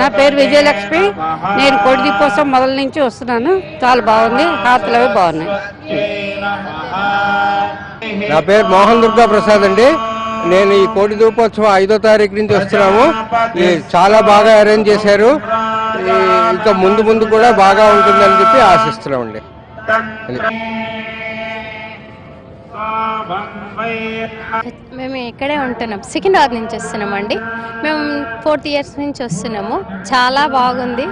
నా పేరు విజయలక్ష్మి. నేను కోడి దీపోత్సవం మొదల నుంచి వస్తున్నాను. చాలా బాగుంది, హారతులు అవి బాగున్నాయి. నా పేరు మోహన్ దుర్గా ప్రసాద్ అండి. నేను ఈ కోడి దీపోత్సవం 5వ తారీఖు నుంచి వస్తున్నాము. చాలా బాగా అరేంజ్ చేశారు. ఇంకా ముందు ముందు కూడా బాగా ఉంటుందని చెప్పి ఆశిస్తున్నామండి. మేము ఇక్కడే ఉంటున్నాం, సికింద్రాబాద్ నుంచి వస్తున్నామండి. మేము 4th ఇయర్స్ నుంచి వస్తున్నాము. చాలా బాగుంది.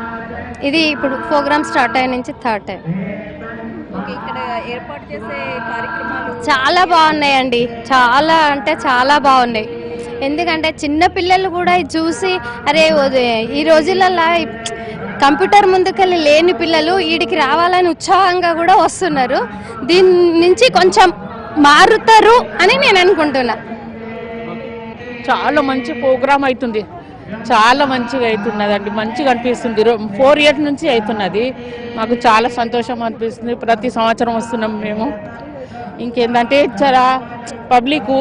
ఇది ఇప్పుడు ప్రోగ్రామ్ స్టార్ట్ అయిన నుంచి 3rd టైం. ఇక్కడ ఏర్పాటు చేసే కార్యక్రమాలు చాలా బాగున్నాయండి, చాలా అంటే చాలా బాగున్నాయి. ఎందుకంటే చిన్న పిల్లలు కూడా చూసి అరే ఈ రోజులలో కంప్యూటర్ ముందుకెళ్ళి లేని పిల్లలు వీడికి రావాలని ఉత్సాహంగా కూడా వస్తున్నారు. దీని నుంచి కొంచెం మారుతారు అని నేను అనుకుంటున్నా. చాలా మంచి ప్రోగ్రామ్ అవుతుంది, చాలా మంచిగా అవుతున్నదండి. మంచిగా అనిపిస్తుంది. 4 ఇయర్స్ నుంచి అవుతున్నది. మాకు చాలా సంతోషం అనిపిస్తుంది. ప్రతి సంవత్సరం వస్తున్నాం మేము. ఇంకేంటంటే చాలా పబ్లిక్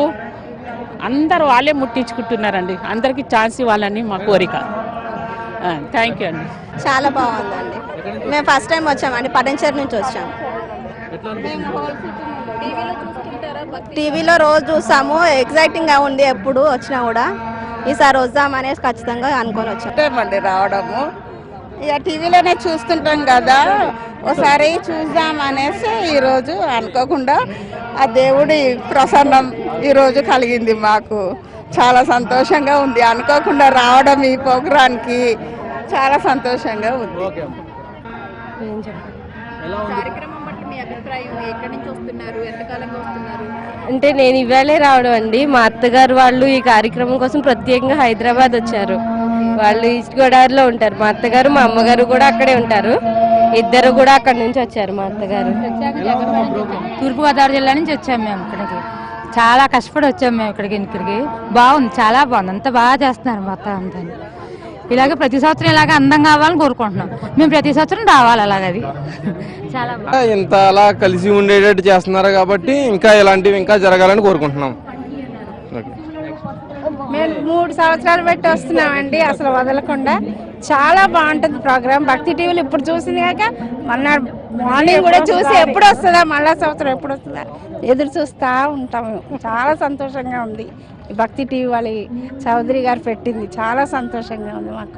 అందరూ వాళ్ళే ముట్టించుకుంటున్నారండి. అందరికీ ఛాన్స్ ఇవ్వాలని మా కోరిక. థ్యాంక్ యూ అండి. చాలా బాగుందండి. మేము ఫస్ట్ టైం వచ్చామండి, పటంచేరు నుంచి వచ్చాము. టీవీలో రోజు చూసాము, ఎగ్జైటింగ్గా ఉంది ఎప్పుడు వచ్చినా కూడా. ఈసారి వద్దామనేసి ఖచ్చితంగా అనుకొని వచ్చామండి రావడము. ఇక టీవీలోనే చూస్తుంటాం కదా, ఒకసారి చూద్దామనేసి ఈరోజు అనుకోకుండా ఆ దేవుడి ప్రసన్నం ఈరోజు కలిగింది. మాకు చాలా సంతోషంగా ఉంది. అనుకోకుండా రావడం ఈ ప్రోగ్రాంకి చాలా సంతోషంగా ఉంది. అంటే నేను ఇవాళే రావడం అండి. మా అత్తగారు వాళ్ళు ఈ కార్యక్రమం కోసం ప్రత్యేకంగా హైదరాబాద్ వచ్చారు. వాళ్ళు ఈస్ట్ గోదావరిలో ఉంటారు. మా అత్తగారు మా అమ్మగారు కూడా అక్కడే ఉంటారు. ఇద్దరు కూడా అక్కడి నుంచి వచ్చారు. మా అత్తగారు తూర్పుగోదావరి జిల్లా నుంచి వచ్చాము మేము ఇక్కడికి. చాలా కష్టపడి వచ్చాము మేము ఇక్కడికి. బాగుంది, చాలా బాగుంది. అంత బాగా చేస్తున్నారు మొత్తం అంతా. ఇలాగే ప్రతి సంవత్సరం ఇలాగే అందంగా కావాలని కోరుకుంటున్నాం. మేము ప్రతి సంవత్సరం రావాలి అలాగది. చాలా ఇంత అలా కలిసి ఉండేటట్టు చేస్తున్నారు కాబట్టి ఇంకా ఇలాంటివి ఇంకా జరగాలని కోరుకుంటున్నాం. మేము 3 సంవత్సరాలు బట్టి వస్తున్నామండి, అసలు వదలకుండా. చాలా బాగుంటుంది ప్రోగ్రామ్. భక్తి టీవీలు ఇప్పుడు చూసింది కాక మన్నాడు మార్నింగ్ కూడా చూసి ఎప్పుడు వస్తుందా, మళ్ళా సంవత్సరం ఎప్పుడు వస్తుందా ఎదురు చూస్తూ ఉంటాము. చాలా సంతోషంగా ఉంది. భక్తి టీవీ వాళ్ళ చౌదరి గారు పెట్టింది, చాలా సంతోషంగా ఉంది మాకు.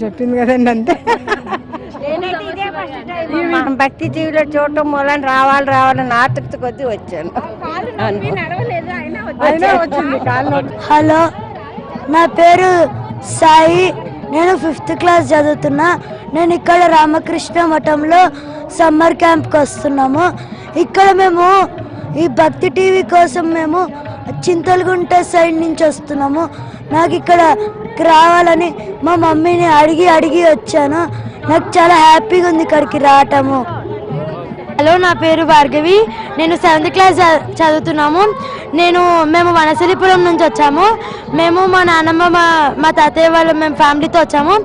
చెప్పింది కదండి అంతే. భక్తి టీవీలో చూడటం మూలం రావాలని ఆసక్తి కొద్దీ వచ్చాను. హలో, నా పేరు సాయి. నేను 5th క్లాస్ చదువుతున్నా. నేను ఇక్కడ రామకృష్ణ మఠంలో సమ్మర్ క్యాంప్కి వస్తున్నాము. ఇక్కడ మేము ఈ భక్తి టీవీ కోసం మేము చింతలగుంట సైడ్ నుంచి వస్తున్నాము. నాకు ఇక్కడ రావాలని మా మమ్మీని అడిగి వచ్చాను. నాకు చాలా హ్యాపీగా ఉంది ఇక్కడికి రావటము. హలో, నా పేరు భార్గవి. నేను 7th క్లాస్ చదువుతున్నాము. మేము వనసలిపురం నుంచి వచ్చాము. మేము మా నాన్నమ్మ మా తాతయ్య వాళ్ళు మేము ఫ్యామిలీతో వచ్చాము.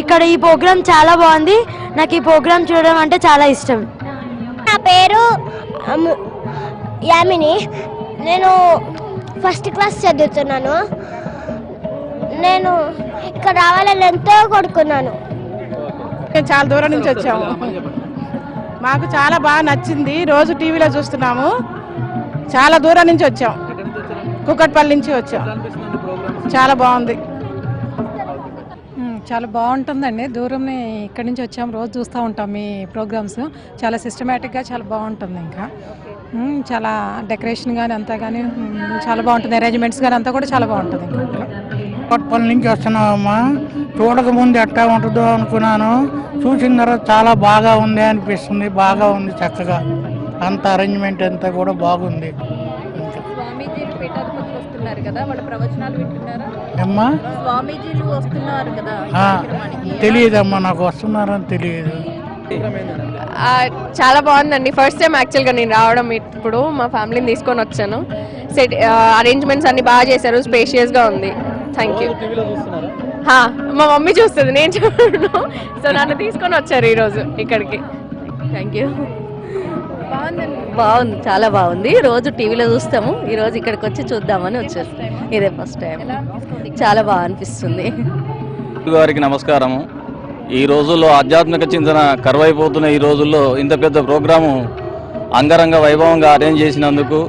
ఇక్కడ ఈ ప్రోగ్రాం చాలా బాగుంది. నాకు ఈ ప్రోగ్రాం చూడడం అంటే చాలా ఇష్టం. నా పేరు యామిని. నేను 1st క్లాస్ చదువుతున్నాను. నేను ఇక్కడ రావాలని ఎంతో కోరుకున్నాను. చాలా దూరం నుంచి వచ్చాము. మాకు చాలా బాగా నచ్చింది. రోజు టీవీలో చూస్తున్నాము. చాలా దూరం నుంచి వచ్చాం, కుక్కట్పల్లి నుంచి వచ్చాం. చాలా బాగుంది. చాలా బాగుంటుందండి. దూరం ఇక్కడి నుంచి వచ్చాము, రోజు చూస్తూ ఉంటాం మీ ప్రోగ్రామ్స్. చాలా సిస్టమేటిక్గా చాలా బాగుంటుంది. ఇంకా చాలా డెకరేషన్ కానీ అంతా కానీ చాలా బాగుంటుంది. అరేంజ్మెంట్స్ కానీ అంతా కూడా చాలా బాగుంటుంది. కొత్తపల్లి నుంచి వస్తున్నామమ్మా. చూడక ముందు ఎట్లా ఉంటుందో అనుకున్నాను, చూసిన తర్వాత చాలా బాగా ఉంది అనిపిస్తుంది. బాగా ఉంది, చక్కగా అంత అరేంజ్మెంట్ అంతా కూడా బాగుంది. స్వామీజీలు పీఠాధిపతులు వస్తున్నారు కదా, వాళ్ళ ప్రవచనాలు వింటున్నారా? అమ్మా, స్వామీజీలు వస్తున్నారు కదా, తెలియదమ్మా, నాకు వస్తున్నారని తెలియదు. చాలా బాగుందండి. ఫస్ట్ టైం యాక్చువల్గా నేను రావడం. ఇప్పుడు మా ఫ్యామిలీని తీసుకొని వచ్చాను. అరేంజ్మెంట్స్ అన్ని బాగా చేశారు, స్పేషియస్గా ఉంది. Thank you. మా మమ్మీ చూస్తుంది, నేను చూడను. సో నన్ను తీసుకొని వచ్చారు ఈరోజు ఇక్కడికి. Thank you. బాగుంది, చాలా బాగుంది. రోజు టీవీలో చూస్తాము, ఈ రోజు ఇక్కడికి వచ్చి చూద్దామని వచ్చేస్తాం. ఇదే ఫస్ట్ టైం. చాలా బాగా అనిపిస్తుంది. గారికి నమస్కారము. ఈ రోజుల్లో ఆధ్యాత్మిక చింతన కరువైపోతున్న ఈ రోజుల్లో ఇంత పెద్ద ప్రోగ్రాము అంగరంగ వైభవంగా అరేంజ్ చేసినందుకు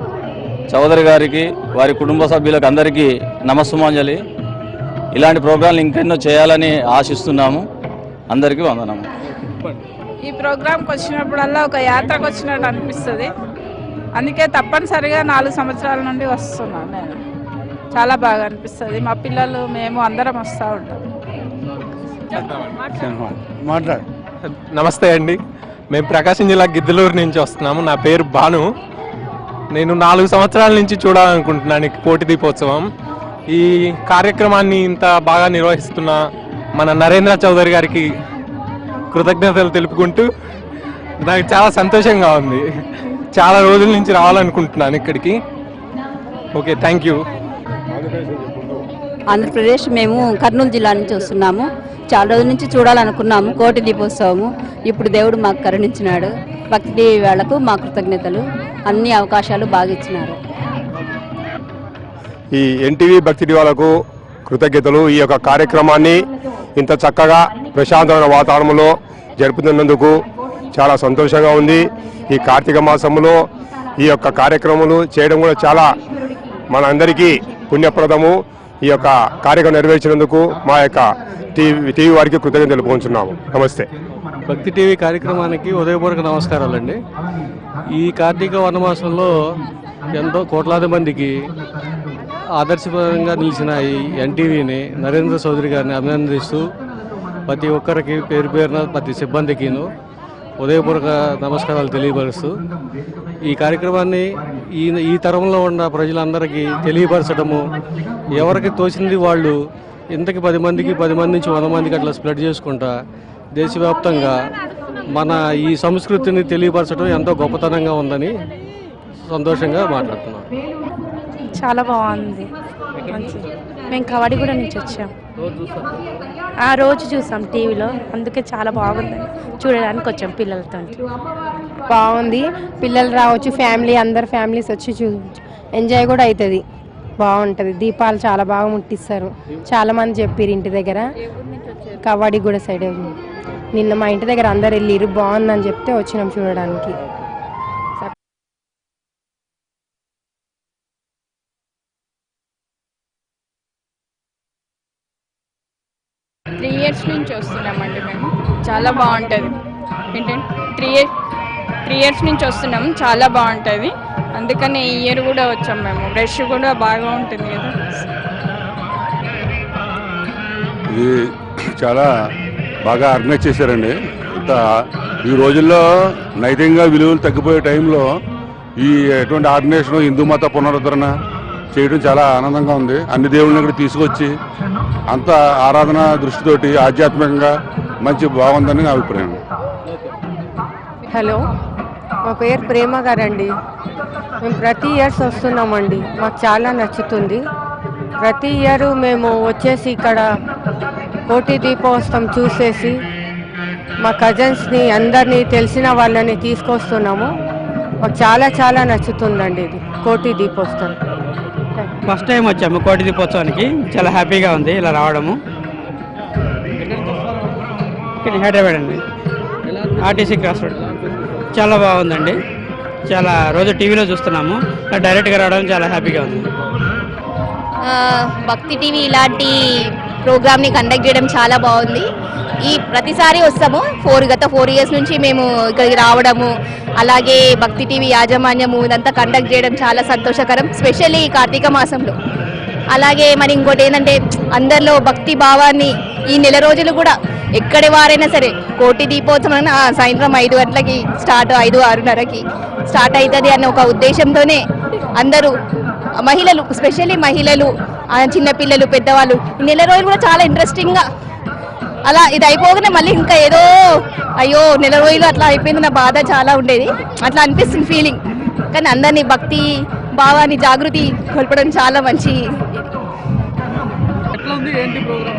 చౌదరి గారికి, వారి కుటుంబ సభ్యులకు అందరికీ నమస్సుమాంజలి. ఇలాంటి ప్రోగ్రాంలు ఇంకెన్నో చేయాలని ఆశిస్తున్నాము. అందరికీ వందనము. ఈ ప్రోగ్రాంకి వచ్చినప్పుడల్లా ఒక యాత్రకు వచ్చినట్టు అనిపిస్తుంది. అందుకే తప్పనిసరిగా 4 సంవత్సరాల నుండి వస్తున్నాను నేను. చాలా బాగా అనిపిస్తుంది. మా పిల్లలు మేము అందరం వస్తూ ఉంటాం. నమస్తే అండి, మేము ప్రకాశం జిల్లా గిద్దలూరు నుంచి వస్తున్నాము. నా పేరు భాను. నేను 4 సంవత్సరాల నుంచి చూడాలనుకుంటున్నాను ఈ కోటి దీపోత్సవం. ఈ కార్యక్రమాన్ని ఇంత బాగా నిర్వహిస్తున్న మన నరేంద్ర చౌదరి గారికి కృతజ్ఞతలు తెలుపుకుంటూ నాకు చాలా సంతోషంగా ఉంది. చాలా రోజుల నుంచి రావాలనుకుంటున్నాను ఇక్కడికి. Okay, thank you. ఆంధ్రప్రదేశ్, మేము కర్నూలు జిల్లా నుంచి వస్తున్నాము. చాలా రోజుల నుంచి చూడాలనుకున్నాము కోటి దీపోత్సవము. ఇప్పుడు దేవుడు మాకు కరుణించినాడు. భక్తి టీవీ వాళ్ళకు మా కృతజ్ఞతలు. అన్ని అవకాశాలు బాగా ఇచ్చినారు. ఈ ఎన్టీవీ భక్తి టీవీ వాళ్ళకు కృతజ్ఞతలు. ఈ యొక్క కార్యక్రమాన్ని ఇంత చక్కగా ప్రశాంతమైన వాతావరణంలో జరుపుతున్నందుకు చాలా సంతోషంగా ఉంది. ఈ కార్తీక మాసంలో ఈ యొక్క కార్యక్రమాలు చేయడం కూడా చాలా మన అందరికీ పుణ్యప్రదము. ఈ యొక్క కార్యక్రమం నెరవేర్చినందుకు మా యొక్క టీవీ వారికి కృతజ్ఞతలు తెలుపుకుంటున్నాము. నమస్తే. భక్తి టీవీ కార్యక్రమానికి ఉదయపూర్వక నమస్కారాలండి. ఈ కార్తీక వనమాసంలో ఎంతో కోట్లాది మందికి ఆదర్శపరంగా నిలిచిన ఈ ఎన్టీవీని, నరేంద్ర చౌదరి గారిని అభినందిస్తూ ప్రతి ఒక్కరికి పేరు పేరున ప్రతి సిబ్బందికిను ఉదయపూర్వక నమస్కారాలు తెలియపరుస్తూ ఈ కార్యక్రమాన్ని ఈ తరంలో ఉన్న ప్రజలందరికీ తెలియపరచడము, ఎవరికి తోచింది వాళ్ళు ఇంతకి 10 మందికి 10 మంది నుంచి 100 మందికి అట్లా స్ప్రెడ్ చేసుకుంటా దేశవ్యాప్తంగా మన ఈ సంస్కృతిని తెలియపరచడం ఎంతో గొప్పతనంగా ఉందని సంతోషంగా మాట్లాడుతున్నాం. చాలా బాగుంది. మేము కవాడిగూడ నుంచి వచ్చాం. రోజు చూసాం టీవీలో, అందుకే చాలా బాగుందని చూడడానికి వచ్చాం పిల్లలతో. బాగుంది. పిల్లలు రావచ్చు, ఫ్యామిలీ అందరు ఫ్యామిలీస్ వచ్చి ఎంజాయ్ కూడా అవుతుంది. బాగుంటుంది. దీపాలు చాలా బాగా ముట్టిస్తారు. చాలా మంది చెప్పారు ఇంటి దగ్గర. కవాడిగూడ సైడ్ నిన్న మా ఇంటి దగ్గర అందరు వెళ్ళిరు, బాగుందని చెప్తే వచ్చినాం చూడడానికి. 3 years నుంచి వస్తున్నామండి మేము. చాలా బాగుంటుంది. ఏంటంటే 3 years నుంచి వస్తున్నాము. చాలా బాగుంటుంది. అందుకని ఈ ఇయర్ కూడా వచ్చాం మేము. రష్ కూడా బాగా ఉంటుంది కదా. ఇది చాలా బాగా ఆర్గనైజ్ చేశారండి. ఈ రోజుల్లో నైతికంగా విలువలు తగ్గిపోయే టైంలో ఈ ఎటువంటి ఆర్గనైజేషన్ హిందూ మత పునరుద్ధరణ చేయడం చాలా ఆనందంగా ఉంది. అన్ని దేవుళ్ళని ఇక్కడ తీసుకొచ్చి అంత ఆరాధన దృష్టితోటి ఆధ్యాత్మికంగా మంచి బాగుందని నా అభిప్రాయం. హలో, మా పేరు ప్రేమ గారండి. మేము ప్రతి ఇయర్స్ వస్తున్నామండి. మాకు చాలా నచ్చుతుంది. ప్రతి ఇయర్ మేము వచ్చేసి ఇక్కడ కోటి దీపోత్సవం చూసేసి మా కజిన్స్ని అందరినీ తెలిసిన వాళ్ళని తీసుకొస్తున్నాము. మాకు చాలా చాలా నచ్చుతుందండి ఇది కోటి దీపోత్సవం. ఫస్ట్ టైం వచ్చాము కోటి దీపోత్సవానికి. చాలా హ్యాపీగా ఉంది ఇలా రావడము. హైదరాబాద్ అండి, ఆర్టీసీ క్రాస్ రోడ్. చాలా బాగుందండి. చాలా రోజు టీవీలో చూస్తున్నాము, డైరెక్ట్గా రావడం చాలా హ్యాపీగా ఉంది. భక్తి టీవీ ఇలాంటి ప్రోగ్రామ్ని కండక్ట్ చేయడం చాలా బాగుంది. ప్రతిసారి వస్తాము. గత 4 years నుంచి మేము ఇక్కడికి రావడము, అలాగే భక్తి టీవీ యాజమాన్యము ఇదంతా కండక్ట్ చేయడం చాలా సంతోషకరం, స్పెషల్లీ కార్తీక మాసంలో. అలాగే మరి ఇంకోటి ఏంటంటే అందరిలో భక్తి భావాన్ని ఈ నెల రోజులు కూడా ఎక్కడి వారైనా సరే కోటి దీపోత్సవం సాయంత్రం 5 గంటలకి స్టార్ట్, 5-6:30కి స్టార్ట్ అవుతుంది అన్న ఒక ఉద్దేశంతోనే అందరూ మహిళలు, స్పెషల్లీ మహిళలు, చిన్నపిల్లలు, పెద్దవాళ్ళు ఈ నెల రోజులు కూడా చాలా ఇంట్రెస్టింగ్గా అలా ఇది అయిపోగానే మళ్ళీ ఇంకా ఏదో అయ్యో నెల రోజులు అట్లా అయిపోయింది నా బాధ చాలా ఉండేది. అట్లా అనిపిస్తుంది ఫీలింగ్. కానీ అందరినీ భక్తి భావాన్ని జాగృతి కొల్పడం చాలా మంచి.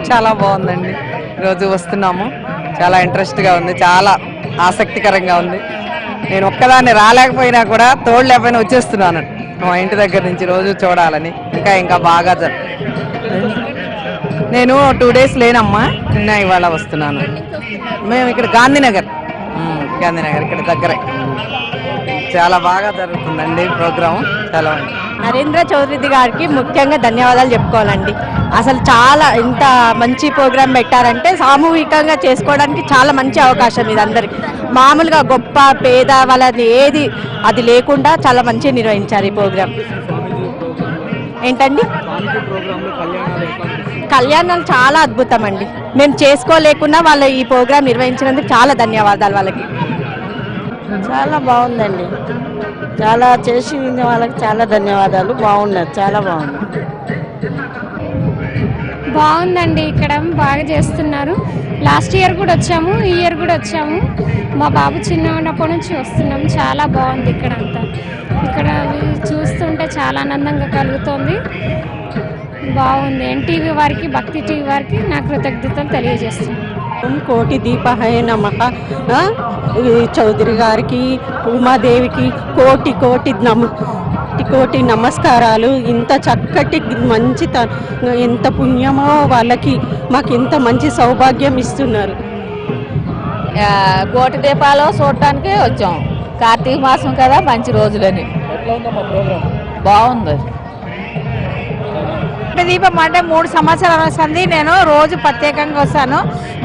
చాలా బాగుందండి. రోజు వస్తున్నాము. చాలా ఇంట్రెస్ట్గా ఉంది, చాలా ఆసక్తికరంగా ఉంది. నేను ఒక్కదాన్ని రాలేకపోయినా కూడా తోడు లేకపోయినా వచ్చేస్తున్నాను మా ఇంటి దగ్గర నుంచి రోజు చూడాలని. ఇంకా బాగా నేను 2 days లేనమ్మా, నిన్న ఇవాళ వస్తున్నాను. మేము ఇక్కడ గాంధీనగర్ ఇక్కడ దగ్గరే. చాలా బాగా జరుగుతుందండి ప్రోగ్రాము. చాలా నరేంద్ర చౌదరి గారికి ముఖ్యంగా ధన్యవాదాలు చెప్పుకోవాలండి. అసలు చాలా ఇంత మంచి ప్రోగ్రాం పెట్టారంటే సామూహికంగా చేసుకోవడానికి చాలా మంచి అవకాశం ఇది అందరికి. మామూలుగా గొప్ప పేద వాళ్ళని ఏది అది లేకుండా చాలా మంచిగా నిర్వహించారు ఈ ప్రోగ్రాం. ఏంటండి కళ్యాణాలు చాలా అద్భుతం అండి. మేము చేసుకోలేకున్నా వాళ్ళు ఈ ప్రోగ్రాం నిర్వహించినందుకు చాలా ధన్యవాదాలు వాళ్ళకి. చాలా బాగుందండి. చాలా చేసి వాళ్ళకి చాలా ధన్యవాదాలు. బాగున్నారు, చాలా బాగుంది. బాగుందండి, ఇక్కడ బాగా చేస్తున్నారు. లాస్ట్ ఇయర్ కూడా వచ్చాము, ఈ ఇయర్ కూడా వచ్చాము. మా బాబు చిన్న ఉన్నప్పటి నుంచి వస్తున్నాము. చాలా బాగుంది ఇక్కడ అంతా. ఇక్కడ చూస్తుంటే చాలా ఆనందంగా కలుగుతుంది. బాగుంది. ఎన్టీవీ వారికి, భక్తి టీవీ వారికి నా కృతజ్ఞతలు తెలియజేస్తున్నాను. కోటి దీపాయ నమః. చౌదరి గారికి, ఉమాదేవికి కోటి నమస్కారాలు. ఇంత చక్కటి మంచి ఎంత పుణ్యమో వాళ్ళకి, మాకు ఇంత మంచి సౌభాగ్యం ఇస్తున్నారు. కోటి దీపాలు చూడటానికి వచ్చాం. కార్తీక మాసం కదా, మంచి రోజులని. బాగుంది. దీపం అంటే 3 సంవత్సరాలు వస్తుంది. నేను రోజు ప్రత్యేకంగా వస్తాను,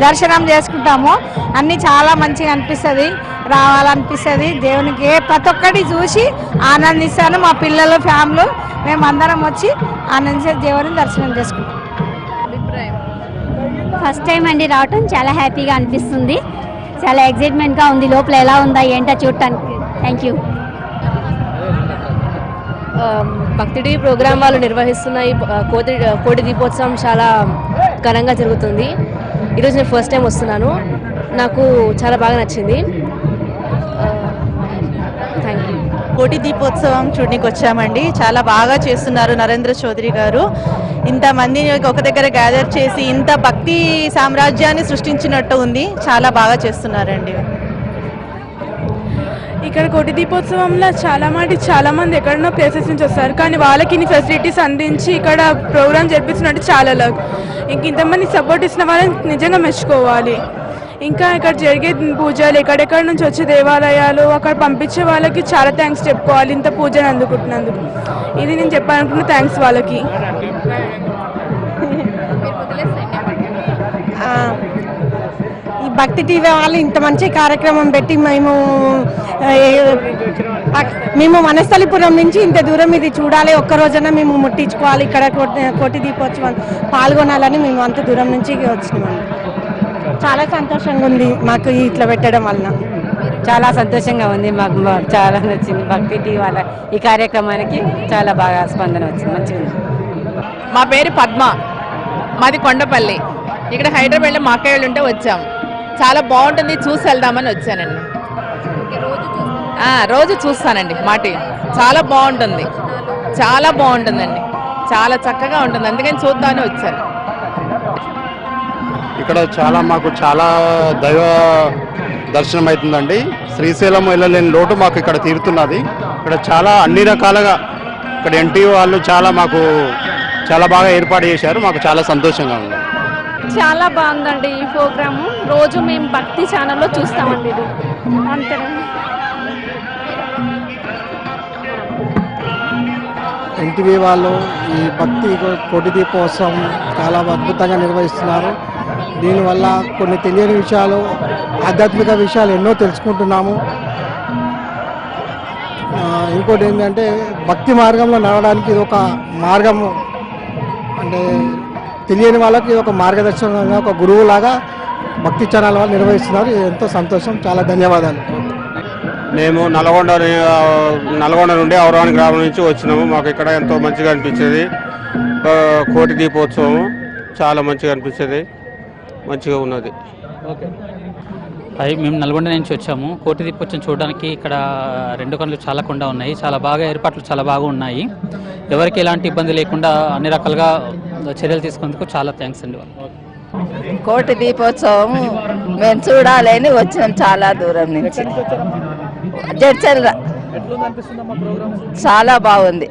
దర్శనం చేసుకుంటాము. అన్నీ చాలా మంచిగా అనిపిస్తుంది, రావాలనిపిస్తుంది. దేవునికి ప్రతి ఒక్కటి చూసి ఆనందిస్తాను. మా పిల్లలు, ఫ్యామిలీ మేము అందరం వచ్చి ఆనందించే దేవుని దర్శనం చేసుకుంటాం. ఫస్ట్ టైం అండి రావటం, చాలా హ్యాపీగా అనిపిస్తుంది. చాలా ఎగ్జైట్మెంట్గా ఉంది. లోపల ఎలా ఉందా ఏంటో చూడటానికి. Thank you. భక్తి టీవీ ప్రోగ్రాం వాళ్ళు నిర్వహిస్తున్న ఈ కోటి దీపోత్సవం చాలా ఘనంగా జరుగుతుంది. ఈరోజు నేను ఫస్ట్ టైం వస్తున్నాను, నాకు చాలా బాగా నచ్చింది. Thank you. కోటి దీపోత్సవం చూడడానికి వచ్చామండి. చాలా బాగా చేస్తున్నారు నరేంద్ర చౌదరి గారు. ఇంతమందిని ఒక దగ్గర గ్యాదర్ చేసి ఇంత భక్తి సామ్రాజ్యాన్ని సృష్టించినట్టు ఉంది. చాలా బాగా చేస్తున్నారండి. ఇక్కడ కోటి దీపోత్సవంలో చాలా మంది ఎక్కడనో ప్లేసెస్ నుంచి వస్తారు, కానీ వాళ్ళకి ఇన్ని ఫెసిలిటీస్ అందించి ఇక్కడ ప్రోగ్రామ్ జరిపిస్తున్నట్టు చాలా లక్. ఇంతమంది సపోర్ట్ ఇచ్చిన వాళ్ళని నిజంగా మెచ్చుకోవాలి. ఇంకా ఇక్కడ జరిగే పూజలు, ఎక్కడెక్కడ నుంచి వచ్చే దేవాలయాలు, అక్కడ పంపించే వాళ్ళకి చాలా థ్యాంక్స్ చెప్పుకోవాలి. ఇంత పూజను అందుకుంటున్నందుకు ఇది నేను చెప్పాలనుకున్న థ్యాంక్స్ వాళ్ళకి. ఈ భక్తి టీవీ వాళ్ళు ఇంత మంచి కార్యక్రమం పెట్టి మేము వనస్థలిపురం నుంచి ఇంత దూరం ఇది చూడాలి, ఒక్క రోజున మేము ముట్టించుకోవాలి, ఇక్కడ కోటి దీపోత్సవం పాల్గొనాలని మేము అంత దూరం నుంచి వచ్చినామండి. చాలా సంతోషంగా ఉంది మాకు ఇట్లా పెట్టడం వలన. చాలా సంతోషంగా ఉంది, మాకు చాలా నచ్చింది. భక్తి టీవీ వాళ్ళ ఈ కార్యక్రమానికి చాలా బాగా స్పందన వచ్చింది, మంచిగా ఉంది. మా పేరు పద్మ, మాది కొండపల్లి. ఇక్కడ హైదరాబాద్లో మా అక్కయ్య వాళ్ళు ఉంటే వచ్చాము. చాలా బాగుంటుంది, చూసి వెళ్దామని వచ్చానండి. రోజు చూస్తానండి మాటి. చాలా బాగుంటుందండి, చాలా చక్కగా ఉంటుంది, అందుకని చూద్దామని వచ్చాను. ఇక్కడ మాకు చాలా దైవ దర్శనం అవుతుందండి. శ్రీశైలం వెళ్ళలేని లోటు మాకు ఇక్కడ తీరుతున్నది. ఇక్కడ చాలా అన్ని రకాలుగా ఇక్కడ ఎన్టీవీ వాళ్ళు మాకు చాలా బాగా ఏర్పాటు చేశారు. మాకు చాలా సంతోషంగా ఉంది. చాలా బాగుందండి ఈ ప్రోగ్రాము. రోజు మేము భక్తి ఛానల్లో చూస్తామండి. ఇది అంతేనండి. ఎన్టీవీ వాళ్ళు ఈ భక్తి కోటి దీపోత్సవం చాలా అద్భుతంగా నిర్వహిస్తున్నారు. దీనివల్ల కొన్ని తెలియని విషయాలు, ఆధ్యాత్మిక విషయాలు ఎన్నో తెలుసుకుంటున్నాము. ఇంకోటి ఏంటంటే భక్తి మార్గంలో నడవడానికి ఇది ఒక మార్గం. అంటే తెలియని వాళ్ళకి ఇది ఒక మార్గదర్శకంగా, ఒక గురువులాగా భక్తి ఛానల్ వాళ్ళు నిర్వహిస్తున్నారు. ఇది ఎంతో సంతోషం, చాలా ధన్యవాదాలు. మేము నల్గొండ నుండి ఔరావణి గ్రామం నుంచి వచ్చినాము. మాకు ఇక్కడ ఎంతో మంచిగా అనిపించేది. కోటి దీపోత్సవం చాలా మంచిగా అనిపించేది, మంచిగా ఉన్నది. మేము నల్గొండ నుంచి వచ్చాము. కోటి దీపోత్సవం చూడడానికి ఇక్కడ 2 కళ్ళు చాలా కొండ ఉన్నాయి. చాలా బాగా ఏర్పాట్లు చాలా బాగా ఉన్నాయి. ఎవరికి ఎలాంటి ఇబ్బంది లేకుండా అన్ని రకాలుగా చర్యలు తీసుకున్నందుకు చాలా థ్యాంక్స్ అండి. కోటి దీపోత్సవం మేము చూడాలని వచ్చాం చాలా దూరం నుంచి. జడ్చర్ల చాలా బాగుంది,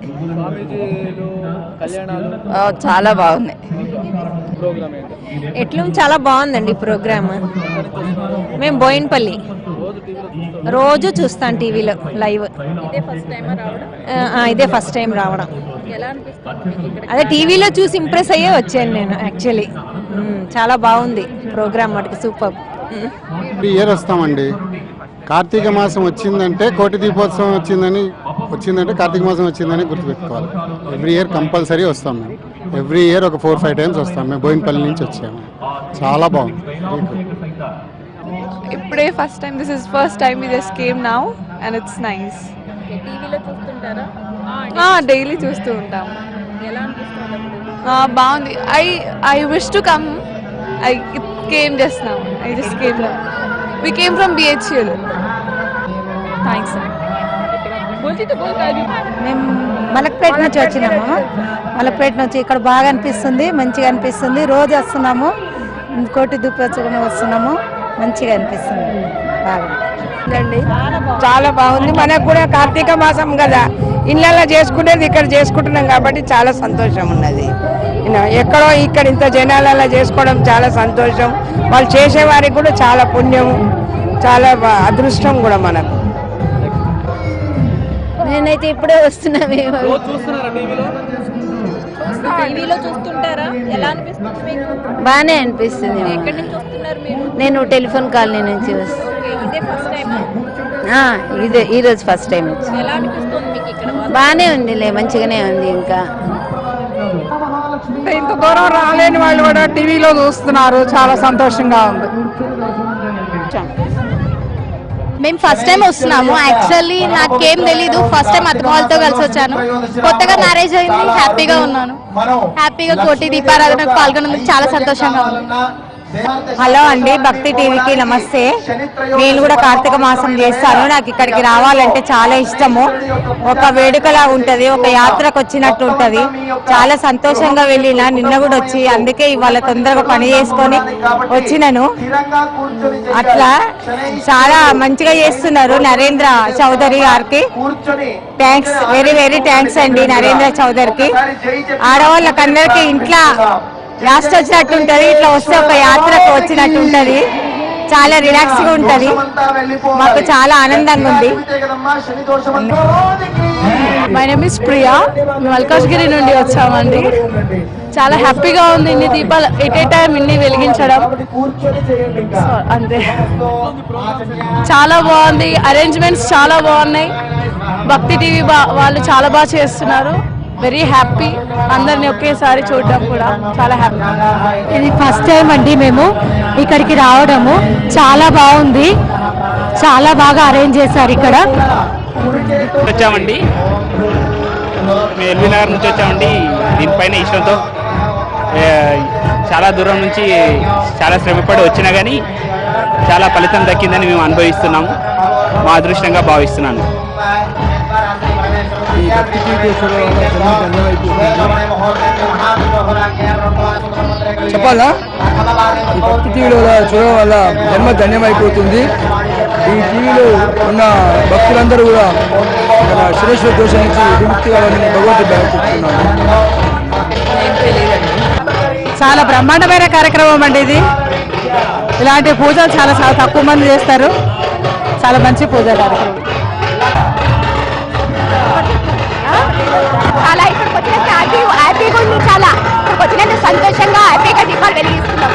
చాలా బాగుంది. ఎట్లా చాలా బాగుందండి ప్రోగ్రామ్. మేము బోయిన్పల్లి రోజు చూస్తాం టీవీలో లైవ్. ఇదే ఫస్ట్ టైం రావడం. అదే టీవీలో చూసి ఇంప్రెస్ అయ్యే వచ్చాను నేను యాక్చువల్లీ. చాలా బాగుంది ప్రోగ్రామ్, మటుకు సూపర్. ఎవ్రీ ఇయర్ వస్తామండి. కార్తీక మాసం వచ్చిందంటే కోటి దీపోత్సవం వచ్చిందంటే కార్తీక మాసం వచ్చిందని గుర్తుపెట్టుకోవాలి. ఎవ్రీ ఇయర్ కంపల్సరీ వస్తాం మేము. ఎవ్రీ ఇయర్ ఒక 4-5 టైమ్స్ వస్తాం. మేము బోయిన్పల్లి నుంచి వచ్చాము. చాలా బాగుంది. ఇప్పుడే first time, this is first time we just came now and it's nice. టీవీలో చూస్తుంటారా? డైలీ చూస్తూ ఉంటాము. బాగుంది. I wish to come. I came just now. I just came now. We came from BHL. Thanks sir. మేము మలక్పేట నుంచి వచ్చినాము. మలక్పేట నుంచి ఇక్కడ బాగా అనిపిస్తుంది, మంచిగా అనిపిస్తుంది. రోజు వస్తున్నాము, కోటి దీపోత్సవం వస్తున్నాము, మంచిగా అనిపిస్తుంది. బాగా చాలా బాగుంది. మనకు కూడా కార్తీక మాసం కదా, ఇళ్ళల్లో చేసుకునేది ఇక్కడ చేసుకుంటున్నాం కాబట్టి చాలా సంతోషం ఉన్నది. ఎక్కడో ఇక్కడ ఇంత జనాలలో చేసుకోవడం చాలా సంతోషం. వాళ్ళు చేసేవారికి కూడా చాలా పుణ్యం, చాలా అదృష్టం కూడా మనకు. నేనైతే ఇప్పుడే వస్తున్నాను. టీవీలో చూస్తుంటారా? ఎలా అనిపిస్తుంది మీకు? బాగానే అనిపిస్తుంది. ఎక్కడి నుంచి వస్తున్నారు మీరు? నేను టెలిఫోన్ కాలనీ నుంచి వస్తాను. ఇదే ఫస్ట్ టైం? ఇదే ఈరోజు ఫస్ట్ టైం వచ్చి. ఎలా అనిపిస్తుంది మీకు ఇక్కడ? బాగానే ఉందిలే, మంచిగానే ఉంది. ఇంకా ఇంత దూరం రాలేని వాళ్ళు కూడా టీవీలో చూస్తున్నారు, చాలా సంతోషంగా ఉంది. మేము ఫస్ట్ టైం వస్తున్నాము. యాక్చువల్లీ నాకేం తెలీదు, ఫస్ట్ టైం అత్తమ్మ వాళ్ళతో కలిసి వచ్చాను. కొత్తగా మ్యారేజ్ అయింది, హ్యాపీగా ఉన్నాను. హ్యాపీగా కోటి దీపారాధనకు పాల్గొన్నందుకు చాలా సంతోషంగా ఉంది. హలో అండి, భక్తి టీవీకి నమస్తే. నేను కూడా కార్తీక మాసం చేస్తాను. నాకు ఇక్కడికి రావాలంటే చాలా ఇష్టము. ఒక వేడుకలా ఉంటది, ఒక యాత్రకు వచ్చినట్టు ఉంటది. చాలా సంతోషంగా వెళ్ళిన, నిన్న కూడా వచ్చి, అందుకే ఇవాళ తొందరగా పని చేసుకొని వచ్చినాను. అట్లా చాలా మంచిగా చేస్తున్నారు నరేంద్ర చౌదరి గారికి. థ్యాంక్స్, వెరీ వెరీ థ్యాంక్స్ అండి నరేంద్ర చౌదరికి. ఆడవాళ్ళకందరికి ఇంట్లో లాస్ట్ వచ్చినట్టు ఉంటది, ఇట్లా వస్తే ఒక యాత్రకు వచ్చినట్టు ఉంటది. చాలా రిలాక్స్ గా ఉంటది, మాకు చాలా ఆనందంగా ఉంది. My name is Priya. మేము మల్కాజ్గిరి నుండి వచ్చామండి. చాలా హ్యాపీగా ఉంది ఇన్ని దీపాలు ఎట్ ఏ టైం ఇన్ని వెలిగించడం. అంతే, చాలా బాగుంది. అరేంజ్మెంట్స్ చాలా బాగున్నాయి. భక్తి టీవీ వాళ్ళు చాలా బాగా చేస్తున్నారు. వెరీ హ్యాపీ, అందరిని ఒకేసారి చూడడం కూడా చాలా హ్యాపీ. ఇది ఫస్ట్ టైం అండి మేము ఇక్కడికి రావడము. చాలా బాగుంది, చాలా బాగా అరేంజ్ చేశారు ఇక్కడ. వచ్చామండి, మేము ఎల్బీ నగర్ నుంచి వచ్చామండి. దీనిపైన ఇష్టంతో చాలా దూరం నుంచి చాలా శ్రమపడి వచ్చినా కానీ చాలా ఫలితం దక్కిందని మేము అనుభవిస్తున్నాము. మా అదృష్టంగా భావిస్తున్నాను. చెప్పాలా, ఈ భక్తి టీవీలో చూడడం వల్ల జన్మ ధన్యమైపోతుంది. ఈ టీవీలో ఉన్న భక్తులందరూ కూడా మన శిరేశ్వర దోష నుంచి విముక్తి కావాలని భగవంతుడు చెప్తున్నాను. చాలా బ్రహ్మాండమైన కార్యక్రమం అండి ఇది. ఇలాంటి పూజలు చాలా తక్కువ మంది చేస్తారు. చాలా మంచి పూజ కార్యక్రమం. చాలా ఇక్కడికి వచ్చిన హ్యాపీగా ఉంది. చాలా ఇక్కడికి వచ్చినందుకు సంతోషంగా హ్యాపీగా దీపాలు వెలిగిస్తున్నాం.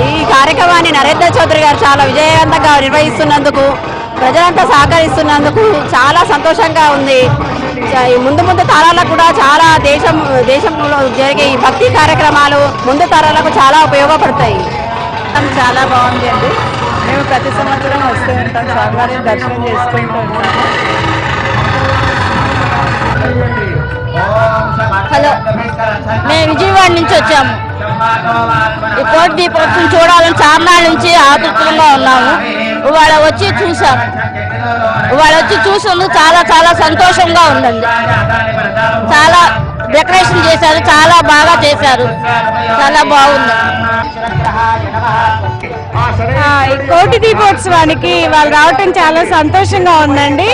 ఈ కార్యక్రమాన్ని నరేంద్ర చౌదరి గారు చాలా విజయవంతంగా నిర్వహిస్తున్నందుకు, ప్రజలంతా సహకరిస్తున్నందుకు చాలా సంతోషంగా ఉంది. ముందు ముందు తరాలకు కూడా చాలా దేశంలో జరిగే ఈ భక్తి కార్యక్రమాలు ముందు తరాలకు చాలా ఉపయోగపడతాయి. చాలా బాగుంది అండి. మేము ప్రతి సంవత్సరం వస్తూ ఉంటాం, స్వామివారిని దర్శనం చేసుకుంటూ ఉంటాము. హలో, మేము విజయవాడ నుంచి వచ్చాము. ఈ కోటి దీపోత్సవం చూడాలని చార్నాళ్ళ నుంచి ఆతృతంగా ఉన్నాము. ఇవాళ వచ్చి చూసాము. ఇవాళ వచ్చి చూసినందుకు చాలా చాలా సంతోషంగా ఉందండి. చాలా డెకరేషన్ చేశారు, చాలా బాగా చేశారు, చాలా బాగుంది. ఈ కోటి దీపోత్సవానికి వాళ్ళు రావటం చాలా సంతోషంగా ఉందండి.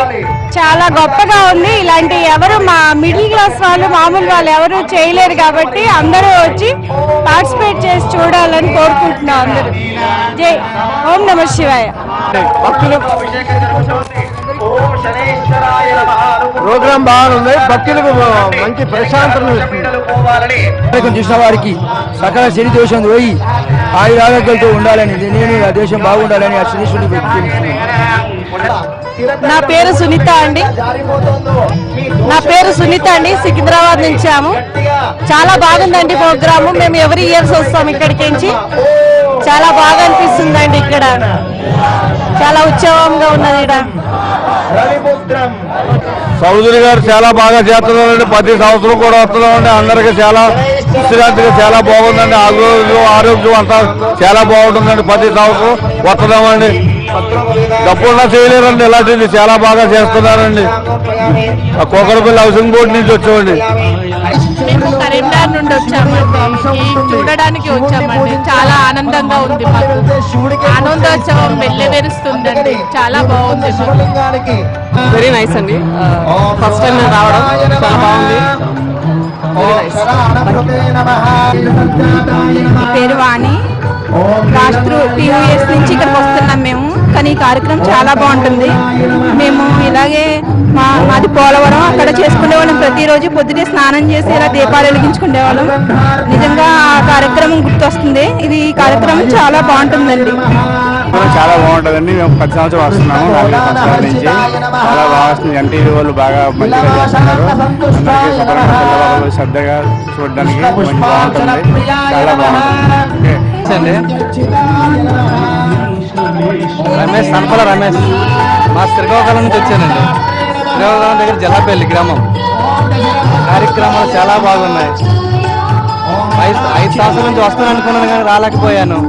చాలా గొప్పగా ఉంది. ఇలాంటి ఎవరు మా మిడిల్ క్లాస్ వాళ్ళు, మామూలు వాళ్ళు ఎవరు చేయలేరు కాబట్టి అందరూ వచ్చి పార్టిసిపేట్ చేసి చూడాలని కోరుకుంటున్నాం అందరూ. జై ఓం నమః శివాయ. ప్రోగ్రాం బాగుంది, భక్తులకు మంచి ప్రశాంతత చూసిన వారికి సకల శని దోషం పోయి ఆయుర ఆరోగ్యాలతో ఉండాలని, నేను ఆ దేశం బాగుండాలని ఆ శ్రీశ్వరుని నా పేరు సునీత అండి, సికింద్రాబాద్ నుంచాము. చాలా బాగుందండి ప్రోగ్రాము. మేము ఎవ్రీ ఇయర్స్ వస్తాం ఇక్కడికి నుంచి. చాలా బాగా అనిపిస్తుందండి. ఇక్కడ చాలా ఉత్సవంగా ఉన్నది. ఇక్కడ చౌదరి గారు చాలా బాగా చేస్తున్నారండి. ప్రతి సంవత్సరం కూడా వస్తున్నామండి. అందరికీ చాలా విశ్రాంతిగా చాలా బాగుందండి. ఆరోగ్యం అంతా చాలా బాగుంటుందండి. ప్రతి సంవత్సరం వస్తున్నామండి. తప్పకుండా చేయలేరండి, ఇలాంటిది చాలా బాగా చేస్తున్నారండి. కోకరపల్లి హౌసింగ్ బోర్డు నుంచి వచ్చామండి. మేము కరీంనగర్ నుండి వచ్చామండి. చూడడానికి వచ్చామండి. చాలా ఆనందంగా ఉంది. మాకు ఆనందోత్సవం వెల్లివెరుస్తుందండి. చాలా బాగుంది. వెరీ నైస్ అండి. ఫస్ట్ టైం నేను రావడం చాలా బాగుంది. పేరు వాణి, రాష్ట్ర టీయూఎస్ నుంచి ఇక్కడికి వస్తున్నాం మేము. కానీ ఈ కార్యక్రమం చాలా బాగుంటుంది. మేము ఇలాగే మాది పోలవరం, అక్కడ చేసుకునేవాళ్ళం. ప్రతిరోజు పొద్దునే స్నానం చేసి ఇలా దీపాలు వెలిగించుకునేవాళ్ళం. నిజంగా ఆ కార్యక్రమం గుర్తొస్తుంది. ఈ కార్యక్రమం చాలా బాగుంటుందండి. చాలా బాగుంటుందండి. మేము 10 సంవత్సరం వస్తున్నాము. 40 సంవత్సరాల నుంచి చాలా బాగా వస్తుంది. ఎన్టీవీ వాళ్ళు బాగా మంచిగా చేస్తున్నారు. అందరికీ పిల్లవాళ్ళు శ్రద్ధగా చూడడానికి మంచి బాగుంటుంది. చాలా బాగుంటుంది. రమేష్, సంపల రమేష్, మా శ్రీకాకుళం నుంచి వచ్చానండి. శ్రీకాకుళం దగ్గర జల్లపల్లి గ్రామం. కార్యక్రమాలు చాలా బాగున్నాయి. 5 సంవత్సరాల నుంచి వస్తాను అనుకున్నాను కానీ రాలేకపోయాను.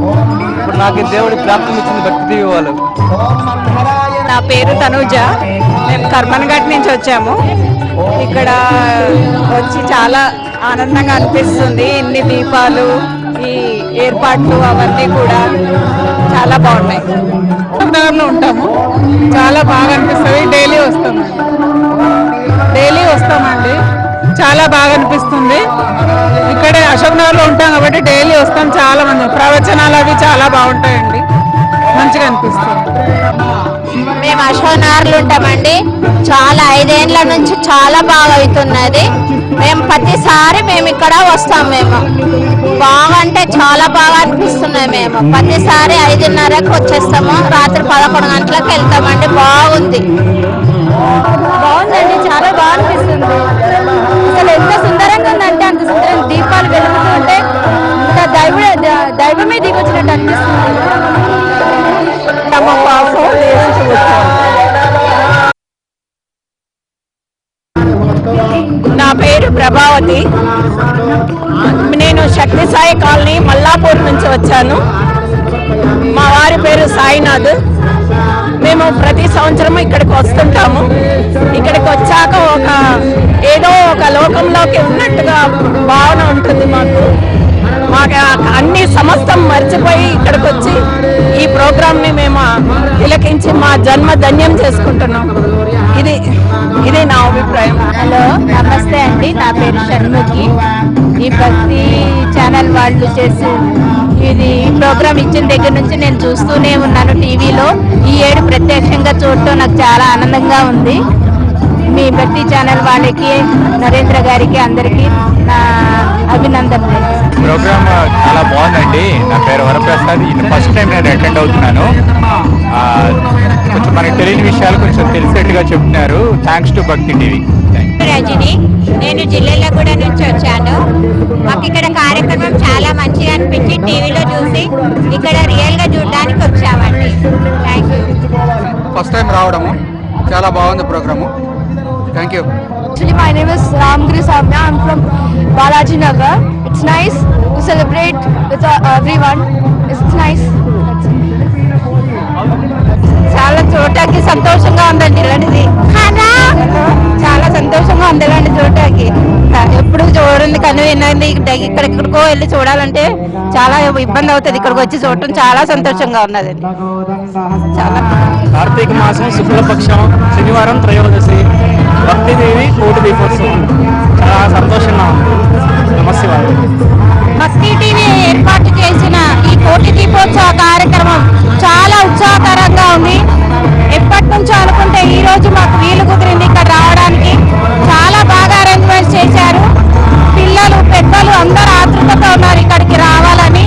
ఇప్పుడు నాకు దేవుడి ప్రాప్తం ఇచ్చింది భక్తి టీవీ వాళ్ళు. నా పేరు తనూజ. మేము కర్మన్ఘట్ నుంచి వచ్చాము. ఇక్కడ వచ్చి చాలా ఆనందంగా అనిపిస్తుంది. ఇన్ని దీపాలు, ఈ ఏర్పాట్లు అవన్నీ కూడా చాలా బాగున్నాయి. నగర్లో ఉంటాము. చాలా బాగా అనిపిస్తుంది. డైలీ వస్తామండి. చాలా బాగా అనిపిస్తుంది. ఇక్కడే అశోక్ నగర్లో ఉంటాం కాబట్టి డైలీ వస్తాం. చాలా మంది ప్రవచనాలు అవి చాలా బాగుంటాయండి. మంచిగా అనిపిస్తుంది. మేము అశోక్ నగర్లో ఉంటామండి. చాలా 5 ఏళ్ల నుంచి చాలా బాగా అవుతున్నది. మేము ప్రతిసారి మేము ఇక్కడ వస్తాం. మేము బాగా అంటే చాలా బాగా అనిపిస్తున్నాయి. మేము ప్రతిసారి 5:30కు వచ్చేస్తాము. రాత్రి 11 గంటలకు వెళ్తామండి. బాగుంది. బాగుందండి. చాలా బాగా అనిపిస్తుంది. అసలు ఎంత సుందరంగా ఉందంటే అంత సుందరం. దీపాలు వెలుగుతుంటే ఇంకా దైవమే దిగొచ్చినట్టు అనిపిస్తుంది. నా పేరు ప్రభావతి. నేను శక్తి సాయి కాలనీ మల్లాపూర్ నుంచి వచ్చాను. మా వారి పేరు సాయినాథ్. మేము ప్రతి సంవత్సరం ఇక్కడికి వస్తుంటాము. ఇక్కడికి వచ్చాక ఏదో ఒక లోకంలోకి ఉన్నట్టుగా భావన ఉంటుంది మాకు. అన్ని సమస్తం మర్చిపోయి ఇక్కడికి వచ్చి ఈ ప్రోగ్రామ్ని మేము తిలకించి మా జన్మ ధన్యం చేసుకుంటున్నాం. ఇది నా అభిప్రాయం. హలో, నమస్తే అండి. నా పేరు షణ్ముఖి. ఈ భక్తి ఛానల్ వాళ్ళు చేసి ఈ ప్రోగ్రామ్ ఇచ్చిన దగ్గర నుంచి నేను చూస్తూనే ఉన్నాను టీవీలో. ఈ ఏడు ప్రత్యక్షంగా చూడటం నాకు చాలా ఆనందంగా ఉంది. మీ భక్తి ఛానల్ వాళ్ళకి, నరేంద్ర గారికి, అందరికీ నా అభినందనలు. ప్రోగ్రామ్ చాలా బాగుందండి. నా పేరు వరప్రసాద్. ఇది ఫస్ట్ టైం నేను అటెండ్ అవుతున్నాను. కొంచెం మనకి తెలియని విషయాలు కొంచెం తెలిసేట్టుగా చెప్తున్నారు. థ్యాంక్స్ టు భక్తి టీవీ. రజని, నేను జిల్లాలగూడ నుంచి వచ్చాను. మాకు ఇక్కడ కార్యక్రమం చాలా మంచిగా అనిపించి టీవీలో చూసి ఇక్కడ రియల్గా చూడడానికి వచ్చామండి. Thank you. ఫస్ట్ టైం రావడము చాలా బాగుంది programme. Thank you. Actually, my name is Ramgiri Samya. I'm from Balaji Nagar. It's nice to celebrate with everyone. It's nice. చాలా చూడటానికి సంతోషంగా ఉందండి. ఇలాంటిది చాలా సంతోషంగా ఉంది. ఇలాంటి చూడటానికి ఎప్పుడు ఉంది. ఇక్కడెక్కడికో వెళ్ళి చూడాలంటే చాలా ఇబ్బంది అవుతుంది. ఇక్కడికి వచ్చి చూడటం చాలా సంతోషంగా ఉన్నదండి. చాలా కార్తీక మాసం శుక్లపక్షం శనివారం త్రయోదశి భక్తిదేవి కోటి దీపోత్సవం చాలా సంతోషంగా ఉంది. నమస్తే. భక్తి టీవీ ఏర్పాటు చేసిన ఈ కోటి దీపోత్సవ కార్యక్రమం చాలా ఉత్సాహకరంగా ఉంది. ఎప్పటి నుంచో అనుకుంటే ఈ రోజు మాకు వీలు కుదిరింది ఇక్కడ రావడానికి. చాలా బాగా అరేంజ్మెంట్స్ చేశారు. పిల్లలు పెద్దలు అందరూ ఆతృతతో ఉన్నారు ఇక్కడికి రావాలని.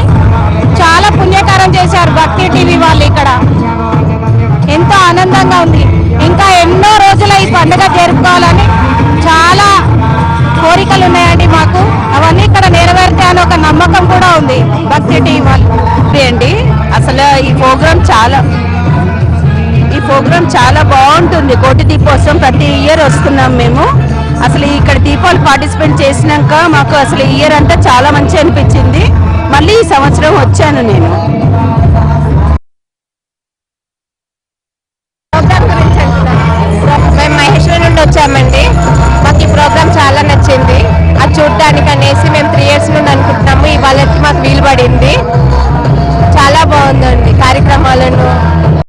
చాలా పుణ్యకారం చేశారు భక్తి టీవీ వాళ్ళు. ఇక్కడ ఎంతో ఆనందంగా ఉంది. ఇంకా ఎన్నో రోజుల ఈ పండుగ జరుపుకోవాలని చాలా కోరికలు ఉన్నాయండి మాకు. అవన్నీ ఇక్కడ నెరవేరుతాయని ఒక నమ్మకం కూడా ఉంది భక్తి టీవీ వాళ్ళు అండి. అసలు ఈ ప్రోగ్రాం చాలా బాగుంటుంది. కోటి దీపోత్సవం ప్రతి ఇయర్ వస్తున్నాం మేము. అసలు ఇక్కడ దీపాలు పార్టిసిపేట్ చేసినాక మాకు అసలు ఇయర్ అంతా చాలా మంచి అనిపించింది. మళ్ళీ ఈ సంవత్సరం వచ్చాను నేను. మేము మహేశ్వరి నుండి వచ్చామండి. మాకు ఈ ప్రోగ్రామ్ చాలా నచ్చింది. అది చూడడానికి అనేసి మేము 3 years నుండి అనుకుంటున్నాము. ఇవాళకి మాకు వీలు పడింది. చాలా బాగుందండి కార్యక్రమాలను